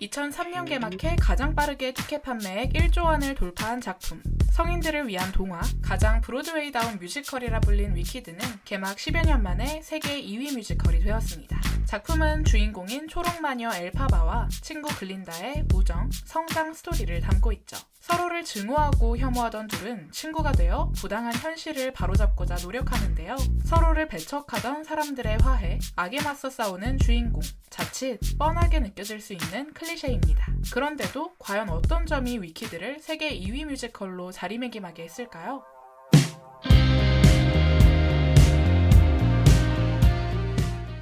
2003년 개막해 가장 빠르게 티켓 판매액 1조 원을 돌파한 작품. 성인들을 위한 동화, 가장 브로드웨이다운 뮤지컬이라 불린 위키드는 개막 10여 년 만에 세계 2위 뮤지컬이 되었습니다. 작품은 주인공인 초록마녀 엘파바와 친구 글린다의 우정, 성장 스토리를 담고 있죠. 서로를 증오하고 혐오하던 둘은 친구가 되어 부당한 현실을 바로잡고자 노력하는데요. 서로를 배척하던 사람들의 화해, 악에 맞서 싸우는 주인공, 자칫 뻔하게 느껴질 수 있는 클리셰입니다. 그런데도 과연 어떤 점이 위키드를 세계 2위 뮤지컬로 자리매김하게 했을까요?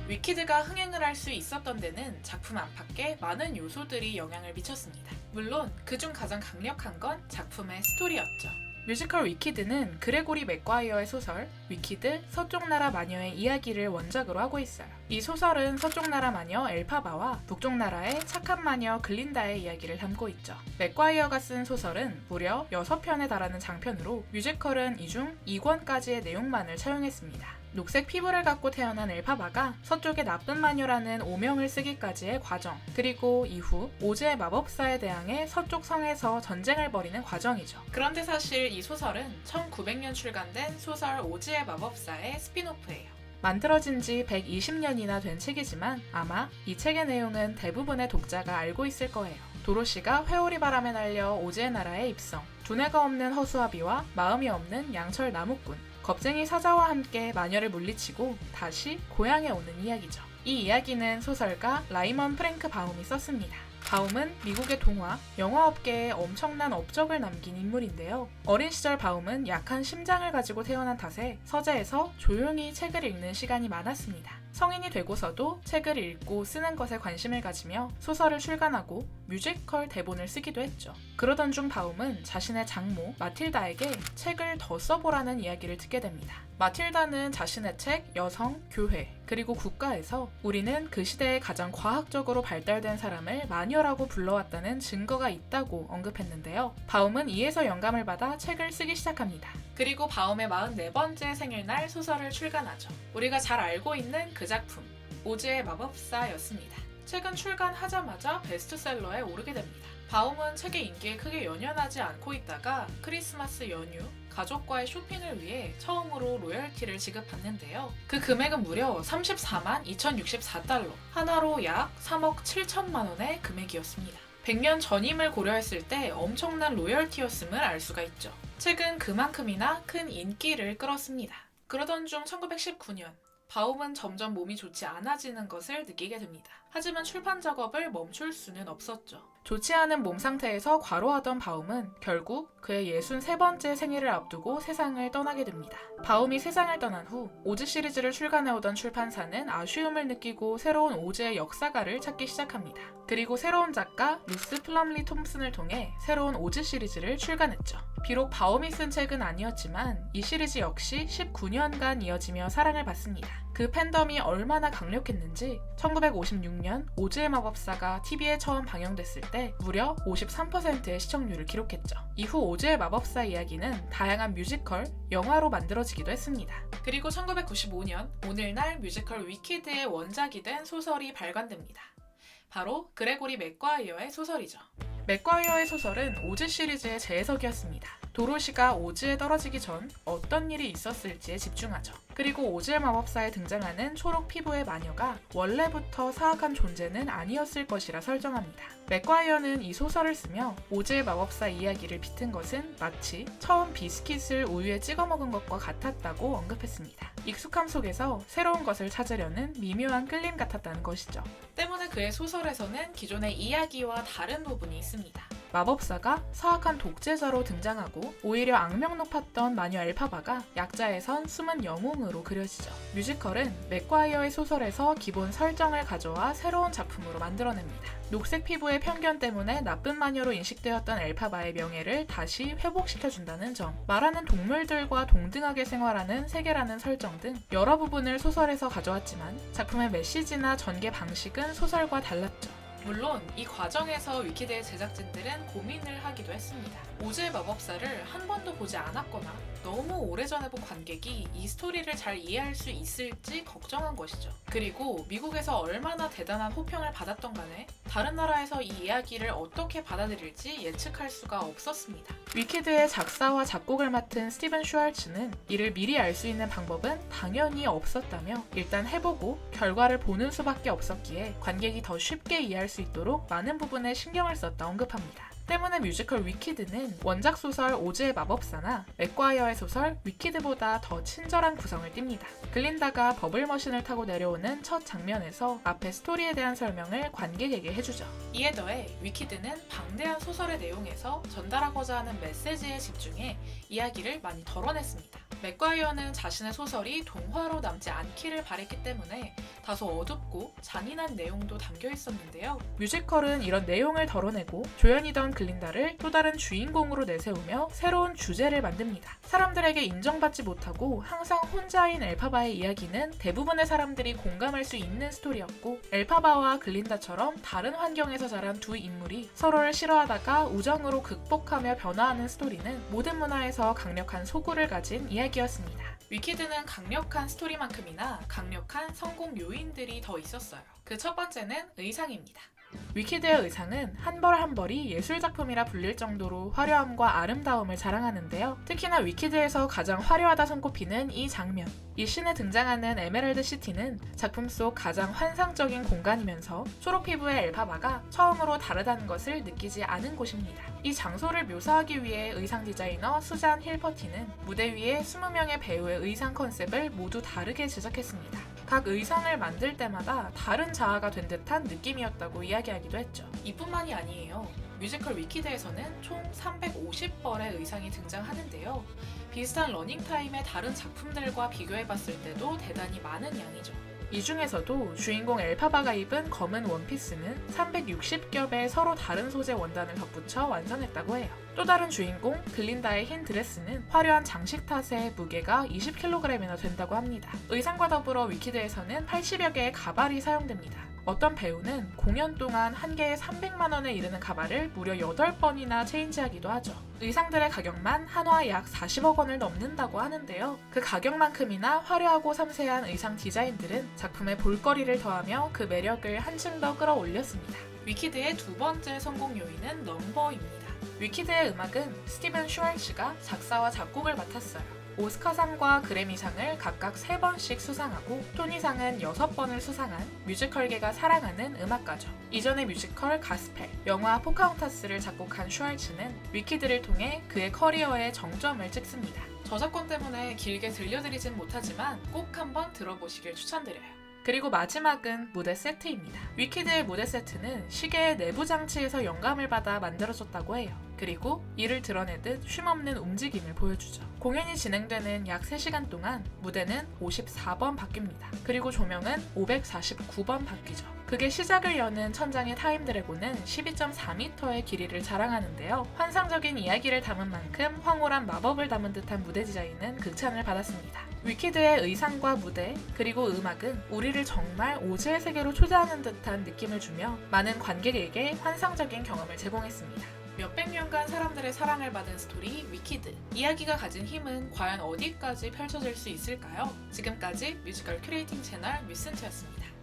위키드가 흥행을 할 수 있었던 데는 작품 안팎에 많은 요소들이 영향을 미쳤습니다. 물론 그중 가장 강력한 건 작품의 스토리였죠. 뮤지컬 위키드는 그레고리 맥과이어의 소설 위키드 서쪽나라 마녀의 이야기를 원작으로 하고 있어요. 이 소설은 서쪽나라 마녀 엘파바와 북쪽나라의 착한 마녀 글린다의 이야기를 담고 있죠. 맥과이어가 쓴 소설은 무려 6편에 달하는 장편으로 뮤지컬은 이 중 2권까지의 내용만을 차용했습니다. 녹색 피부를 갖고 태어난 엘파바가 서쪽의 나쁜 마녀라는 오명을 쓰기까지의 과정, 그리고 이후 오즈의 마법사에 대항해 서쪽 성에서 전쟁을 벌이는 과정이죠. 그런데 사실 이 소설은 1900년 출간된 소설 오즈의 마법사의 스핀오프예요. 만들어진 지 120년이나 된 책이지만 아마 이 책의 내용은 대부분의 독자가 알고 있을 거예요. 도로시가 회오리 바람에 날려 오즈의 나라에 입성, 두뇌가 없는 허수아비와 마음이 없는 양철 나무꾼, 겁쟁이 사자와 함께 마녀를 물리치고 다시 고향에 오는 이야기죠. 이 이야기는 소설가 라이먼 프랭크 바움이 썼습니다. 바움은 미국의 동화, 영화업계에 엄청난 업적을 남긴 인물인데요. 어린 시절 바움은 약한 심장을 가지고 태어난 탓에 서재에서 조용히 책을 읽는 시간이 많았습니다. 성인이 되고서도 책을 읽고 쓰는 것에 관심을 가지며 소설을 출간하고 뮤지컬 대본을 쓰기도 했죠. 그러던 중 바움은 자신의 장모 마틸다에게 책을 더 써보라는 이야기를 듣게 됩니다. 마틸다는 자신의 책, 여성, 교회, 그리고 국가에서 우리는 그 시대에 가장 과학적으로 발달된 사람을 마녀라고 불러왔다는 증거가 있다고 언급했는데요. 바움은 이에서 영감을 받아 책을 쓰기 시작합니다. 그리고 바움의 44번째 생일날 소설을 출간하죠. 우리가 잘 알고 있는 그 작품, 오즈의 마법사였습니다. 책은 출간하자마자 베스트셀러에 오르게 됩니다. 바움은 책의 인기에 크게 연연하지 않고 있다가 크리스마스 연휴, 가족과의 쇼핑을 위해 처음으로 로열티를 지급받는데요. 그 금액은 무려 34만 2064달러, 하나로 약 3억 7천만 원의 금액이었습니다. 100년 전임을 고려했을 때 엄청난 로열티였음을 알 수가 있죠. 책은 그만큼이나 큰 인기를 끌었습니다. 그러던 중 1919년, 바움은 점점 몸이 좋지 않아지는 것을 느끼게 됩니다. 하지만 출판 작업을 멈출 수는 없었죠. 좋지 않은 몸 상태에서 과로하던 바움은 결국 그의 63번째 생일을 앞두고 세상을 떠나게 됩니다. 바움이 세상을 떠난 후 오즈 시리즈를 출간해오던 출판사는 아쉬움을 느끼고 새로운 오즈의 역사가를 찾기 시작합니다. 그리고 새로운 작가 루스 플럼리 톰슨을 통해 새로운 오즈 시리즈를 출간했죠. 비록 바움이 쓴 책은 아니었지만 이 시리즈 역시 19년간 이어지며 사랑을 받습니다. 그 팬덤이 얼마나 강력했는지 1956년 오즈의 마법사가 TV에 처음 방영됐을 때 무려 53%의 시청률을 기록했죠. 이후 오즈의 마법사 이야기는 다양한 뮤지컬, 영화로 만들어지기도 했습니다. 그리고 1995년 오늘날 뮤지컬 위키드의 원작이 된 소설이 발간됩니다. 바로 그레고리 맥과이어의 소설이죠. 맥과이어의 소설은 오즈 시리즈의 재해석이었습니다. 도로시가 오즈에 떨어지기 전 어떤 일이 있었을지에 집중하죠. 그리고 오즈의 마법사에 등장하는 초록 피부의 마녀가 원래부터 사악한 존재는 아니었을 것이라 설정합니다. 맥과이어는 이 소설을 쓰며 오즈의 마법사 이야기를 빗은 것은 마치 처음 비스킷을 우유에 찍어 먹은 것과 같았다고 언급했습니다. 익숙함 속에서 새로운 것을 찾으려는 미묘한 끌림 같았다는 것이죠. 때문에 그의 소설에서는 기존의 이야기와 다른 부분이 있습니다. 마법사가 사악한 독재자로 등장하고 오히려 악명 높았던 마녀 엘파바가 약자에선 숨은 영웅으로 그려지죠. 뮤지컬은 맥과이어의 소설에서 기본 설정을 가져와 새로운 작품으로 만들어냅니다. 녹색 피부의 편견 때문에 나쁜 마녀로 인식되었던 엘파바의 명예를 다시 회복시켜준다는 점, 말하는 동물들과 동등하게 생활하는 세계라는 설정 등 여러 부분을 소설에서 가져왔지만 작품의 메시지나 전개 방식은 소설과 달랐죠. 물론 이 과정에서 위키드의 제작진들은 고민을 하기도 했습니다. 오즈의 마법사를 한 번도 보지 않았거나 너무 오래전에 본 관객이 이 스토리를 잘 이해할 수 있을지 걱정한 것이죠. 그리고 미국에서 얼마나 대단한 호평을 받았던 간에 다른 나라에서 이 이야기를 어떻게 받아들일지 예측할 수가 없었습니다. 위키드의 작사와 작곡을 맡은 스티븐 슈왈츠는 이를 미리 알 수 있는 방법은 당연히 없었다며 일단 해보고 결과를 보는 수밖에 없었기에 관객이 더 쉽게 이해할 수 있도록 많은 부분에 신경을 썼다 언급합니다. 때문에 뮤지컬 위키드는 원작 소설 오즈의 마법사나 맥과이어의 소설 위키드보다 더 친절한 구성을 띱니다. 글린다가 버블머신을 타고 내려오는 첫 장면에서 앞에 스토리에 대한 설명을 관객에게 해주죠. 이에 더해 위키드는 방대한 소설의 내용에서 전달하고자 하는 메시지에 집중해 이야기를 많이 덜어냈습니다. 맥과이어는 자신의 소설이 동화로 남지 않기를 바랬기 때문에 다소 어둡고 잔인한 내용도 담겨 있었는데요. 뮤지컬은 이런 내용을 덜어내고 조연이던 글린다를 또 다른 주인공으로 내세우며 새로운 주제를 만듭니다. 사람들에게 인정받지 못하고 항상 혼자인 엘파바의 이야기는 대부분의 사람들이 공감할 수 있는 스토리였고, 엘파바와 글린다처럼 다른 환경에서 자란 두 인물이 서로를 싫어하다가 우정으로 극복하며 변화하는 스토리는 모든 문화에서 강력한 소구를 가진 이야기였습니다. 위키드는 강력한 스토리만큼이나 강력한 성공 요인들이 더 있었어요. 그 첫 번째는 의상입니다. 위키드의 의상은 한 벌 한 벌이 예술작품이라 불릴 정도로 화려함과 아름다움을 자랑하는데요. 특히나 위키드에서 가장 화려하다 손꼽히는 이 장면. 이 씬에 등장하는 에메랄드 시티는 작품 속 가장 환상적인 공간이면서 초록 피부의 엘파바가 처음으로 다르다는 것을 느끼지 않은 곳입니다. 이 장소를 묘사하기 위해 의상 디자이너 수잔 힐퍼티는 무대 위에 20명의 배우의 의상 컨셉을 모두 다르게 제작했습니다. 각 의상을 만들 때마다 다른 자아가 된 듯한 느낌이었다고 이야기하기도 했죠. 이뿐만이 아니에요. 뮤지컬 위키드에서는 총 350벌의 의상이 등장하는데요. 비슷한 러닝타임의 다른 작품들과 비교해봤을 때도 대단히 많은 양이죠. 이 중에서도 주인공 엘파바가 입은 검은 원피스는 360겹의 서로 다른 소재 원단을 덧붙여 완성했다고 해요. 또 다른 주인공 글린다의 흰 드레스는 화려한 장식 탓에 무게가 20kg이나 된다고 합니다. 의상과 더불어 위키드에서는 80여 개의 가발이 사용됩니다. 어떤 배우는 공연 동안 한 개에 300만 원에 이르는 가발을 무려 8번이나 체인지하기도 하죠. 의상들의 가격만 한화 약 40억 원을 넘는다고 하는데요. 그 가격만큼이나 화려하고 섬세한 의상 디자인들은 작품의 볼거리를 더하며 그 매력을 한층 더 끌어올렸습니다. 위키드의 두 번째 성공 요인은 넘버입니다. 위키드의 음악은 스티븐 슈왈츠가 작사와 작곡을 맡았어요. 오스카상과 그래미상을 각각 3번씩 수상하고 토니상은 6번을 수상한 뮤지컬계가 사랑하는 음악가죠. 이전의 뮤지컬 가스펠, 영화 포카혼타스를 작곡한 슈왈츠는 위키드를 통해 그의 커리어에 정점을 찍습니다. 저작권 때문에 길게 들려드리진 못하지만 꼭 한번 들어보시길 추천드려요. 그리고 마지막은 무대 세트입니다. 위키드의 무대 세트는 시계의 내부 장치에서 영감을 받아 만들어졌다고 해요. 그리고 이를 드러내듯 쉼없는 움직임을 보여주죠. 공연이 진행되는 약 3시간 동안 무대는 54번 바뀝니다. 그리고 조명은 549번 바뀌죠. 그게 시작을 여는 천장의 타임 드래곤은 12.4m의 길이를 자랑하는데요. 환상적인 이야기를 담은 만큼 황홀한 마법을 담은 듯한 무대 디자인은 극찬을 받았습니다. 위키드의 의상과 무대, 그리고 음악은 우리를 정말 오즈의 세계로 초대하는 듯한 느낌을 주며 많은 관객에게 환상적인 경험을 제공했습니다. 몇백 년간 사람들의 사랑을 받은 스토리 위키드. 이야기가 가진 힘은 과연 어디까지 펼쳐질 수 있을까요? 지금까지 뮤지컬 큐레이팅 채널 뮤슨트였습니다.